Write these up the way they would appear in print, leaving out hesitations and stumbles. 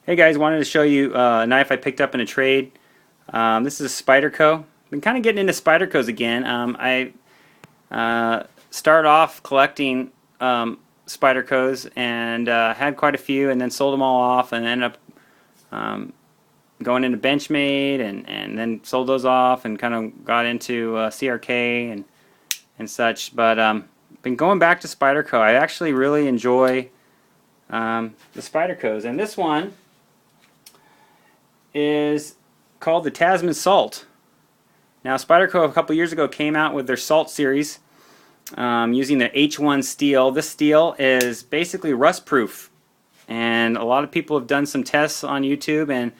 Hey guys, wanted to show you a knife I picked up in a trade. This is a Spyderco. Been kind of getting into Spydercos again. I started off collecting Spydercos and had quite a few, and then sold them all off, and ended up going into Benchmade, and then sold those off, and kind of got into CRK and such. But been going back to Spyderco. I actually really enjoy the Spydercos, and this one is called the Tasman Salt. Now, Spyderco a couple years ago came out with their Salt series using the H1 steel. This steel is basically rust proof, and a lot of people have done some tests on YouTube, and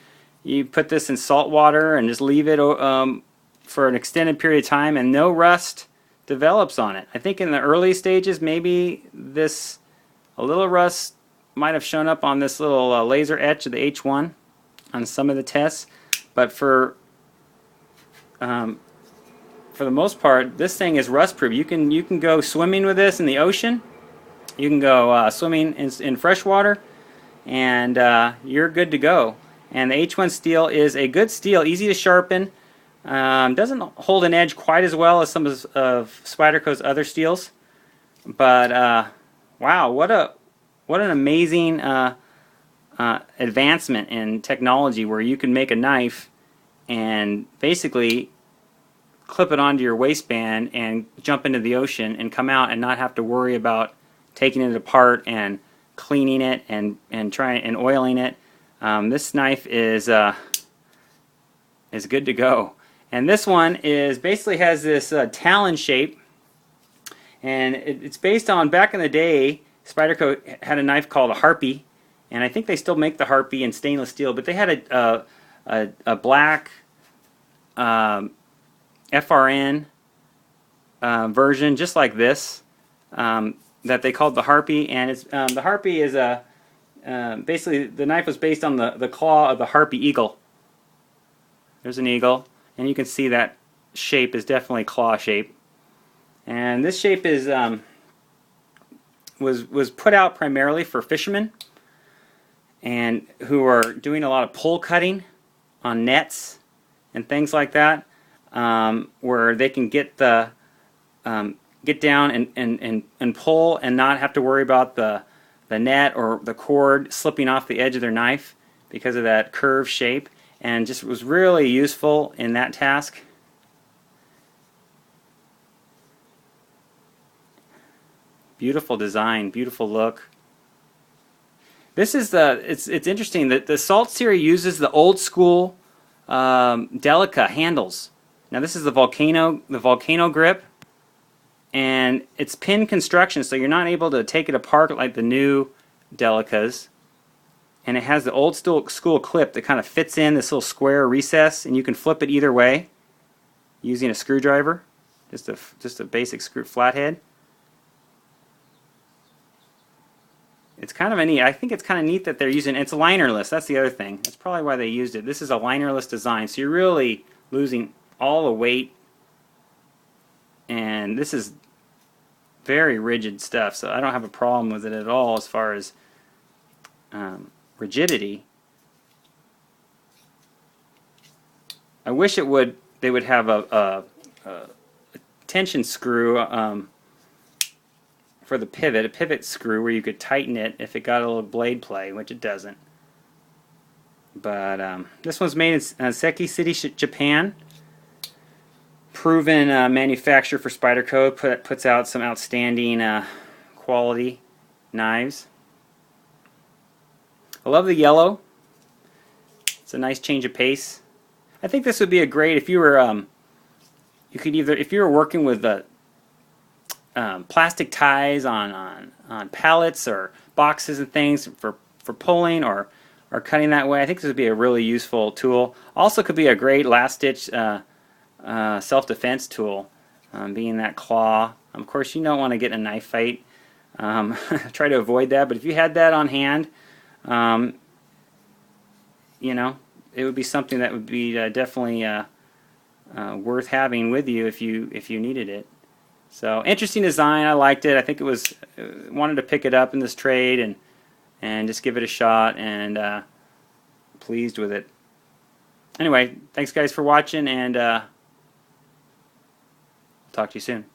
you put this in salt water and just leave it for an extended period of time and no rust develops on it. I think in the early stages maybe a little rust might have shown up on this little laser etch of the H1 on some of the tests, but for the most part, this thing is rust proof. You can go swimming with this in the ocean. You can go swimming in fresh water, and you're good to go. And the H1 steel is a good steel, easy to sharpen. Doesn't hold an edge quite as well as some of Spyderco's other steels, but wow, what an amazing advancement in technology, where you can make a knife and basically clip it onto your waistband and jump into the ocean and come out and not have to worry about taking it apart and cleaning it and oiling it. This knife is good to go. And this one basically has this talon shape, and it's based on, back in the day, Spyderco had a knife called a Harpy, and I think they still make the Harpy in stainless steel, but they had a black FRN version just like this that they called the Harpy, and the Harpy is basically, the knife was based on the claw of the Harpy eagle. There's an eagle, and you can see that shape is definitely claw shape. And this shape is was put out primarily for fishermen and who are doing a lot of pole cutting on nets and things like that, where they can get down and pull and not have to worry about the net or the cord slipping off the edge of their knife because of that curved shape, and just was really useful in that task. Beautiful design, beautiful look. This is it's interesting that the Salt series uses the old school Delica handles. Now this is the volcano grip, and it's pin construction, so you're not able to take it apart like the new Delicas. And it has the old school clip that kind of fits in this little square recess, and you can flip it either way using a screwdriver, just a basic flathead. It's kind of neat. I think it's kind of neat that they're using, it's linerless. That's the other thing. That's probably why they used it. This is a linerless design, so you're really losing all the weight, and this is very rigid stuff, so I don't have a problem with it at all as far as rigidity. I wish they would have a tension screw for the pivot, a pivot screw where you could tighten it if it got a little blade play, which it doesn't. But this one's made in Seki City, Japan. Proven manufacturer for Spyderco, puts out some outstanding quality knives. I love the yellow. It's a nice change of pace. I think this would be a great, if you were if you were working with plastic ties on pallets or boxes and things for pulling or cutting that way. I think this would be a really useful tool. Also could be a great last-ditch self-defense tool, being that claw. Of course, you don't want to get in a knife fight. Try to avoid that, but if you had that on hand, you know, it would be something that would be definitely worth having with you if you needed it. So interesting design. I liked it. I think it was wanted to pick it up in this trade and just give it a shot, and pleased with it. Anyway, thanks guys for watching, and talk to you soon.